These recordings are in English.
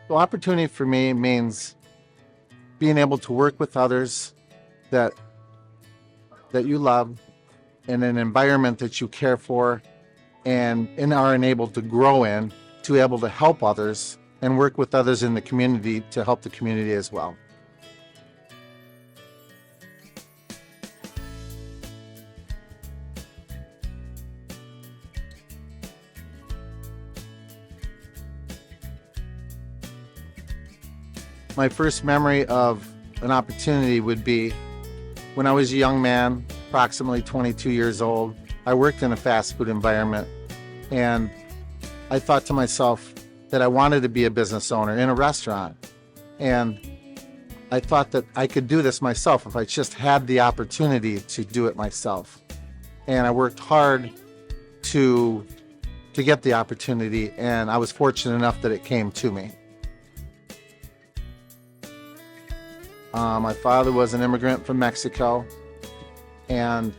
So opportunity for me means being able to work with others that you love in an environment that you care for and are enabled to grow in, to be able to help others and work with others in the community to help the community as well. My first memory of an opportunity would be when I was a young man, approximately 22 years old. I worked in a fast food environment, and I thought to myself that I wanted to be a business owner in a restaurant. And I thought that I could do this myself if I just had the opportunity to do it myself. And I worked hard to get the opportunity, and I was fortunate enough that it came to me. My father was an immigrant from Mexico, and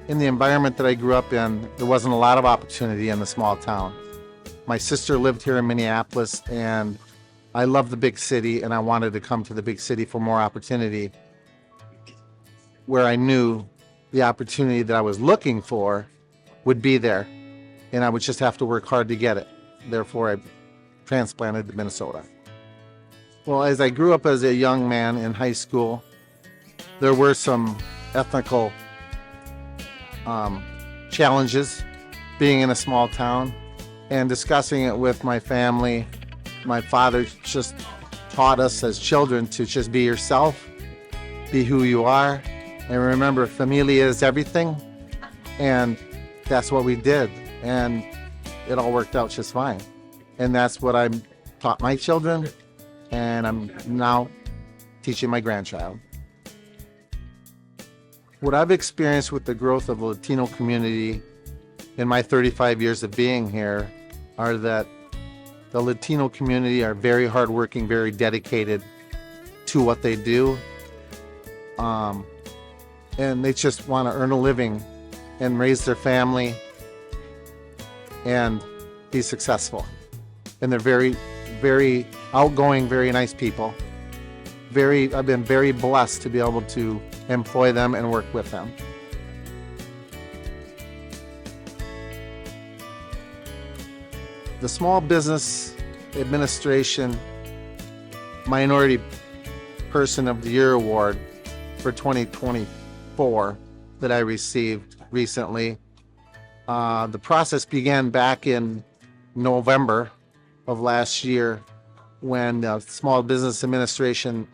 in the environment that I grew up in, there wasn't a lot of opportunity in the small town. My sister lived here in Minneapolis, and I love the big city, and I wanted to come to the big city for more opportunity, where I knew the opportunity that I was looking for would be there, and I would just have to work hard to get it. Therefore, I transplanted to Minnesota. Well, as I grew up as a young man in high school, there were some ethnical challenges being in a small town, and discussing it with my family. My father just taught us as children to just be yourself, be who you are, and remember, familia is everything, and that's what we did, and it all worked out just fine. And that's what I taught my children, and I'm now teaching my grandchild. What I've experienced with the growth of the Latino community in my 35 years of being here are that the Latino community are very hardworking, very dedicated to what they do. And they just want to earn a living and raise their family and be successful. And they're very, very outgoing, very nice people. I've been very blessed to be able to employ them and work with them. The Small Business Administration Minority Person of the Year Award for 2024 that I received recently. The process began back in November of last year when the Small Business Administration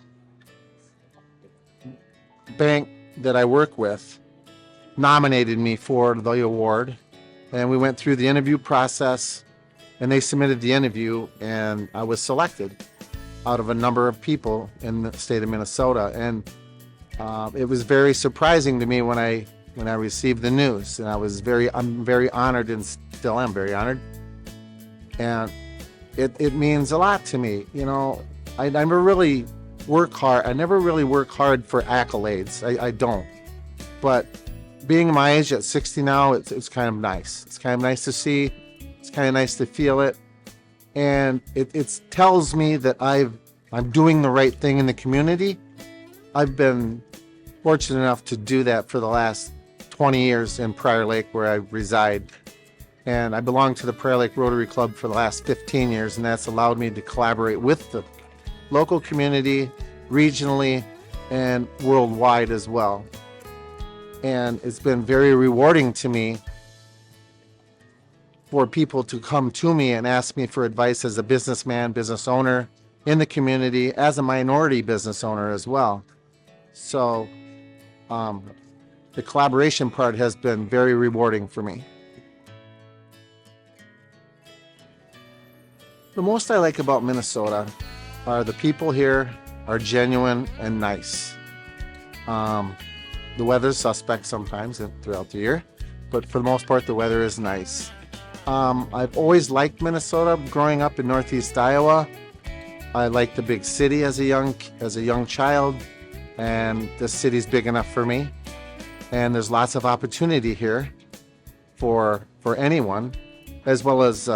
bank that I work with nominated me for the award, and we went through the interview process, and they submitted the interview, and I was selected out of a number of people in the state of Minnesota. And it was very surprising to me when I received the news, and I'm very honored, and still am very honored. And it means a lot to me. You know, I never really work hard. I never really work hard for accolades. I don't. But being my age at 60 now, it's kind of nice. It's kind of nice to see. It's kind of nice to feel it. And it tells me that I'm doing the right thing in the community. I've been fortunate enough to do that for the last 20 years in Prior Lake, where I reside. And I belong to the Prior Lake Rotary Club for the last 15 years, and that's allowed me to collaborate with the local community, regionally, and worldwide as well. And it's been very rewarding to me for people to come to me and ask me for advice as a businessman, business owner in the community, as a minority business owner as well. So the collaboration part has been very rewarding for me. The most I like about Minnesota are the people here are genuine and nice. The weather's suspect sometimes throughout the year, but for the most part, the weather is nice. I've always liked Minnesota growing up in Northeast Iowa. I liked the big city as a young child, and the city's big enough for me. And there's lots of opportunity here for anyone, as well as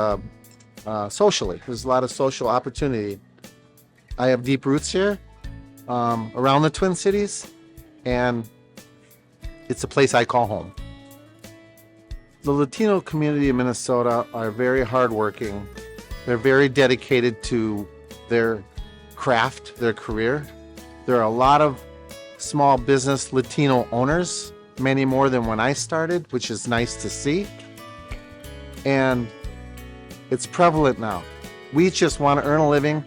socially. There's a lot of social opportunity. I have deep roots here around the Twin Cities, and it's a place I call home. The Latino community in Minnesota are very hardworking. They're very dedicated to their craft, their career. There are a lot of small business Latino owners, many more than when I started, which is nice to see. And it's prevalent now. We just want to earn a living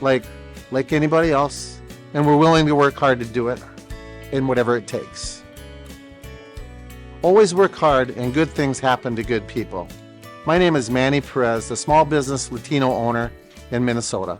like anybody else, and we're willing to work hard to do it in whatever it takes. Always work hard and good things happen to good people. My name is Manny Perez, a small business Latino owner in Minnesota.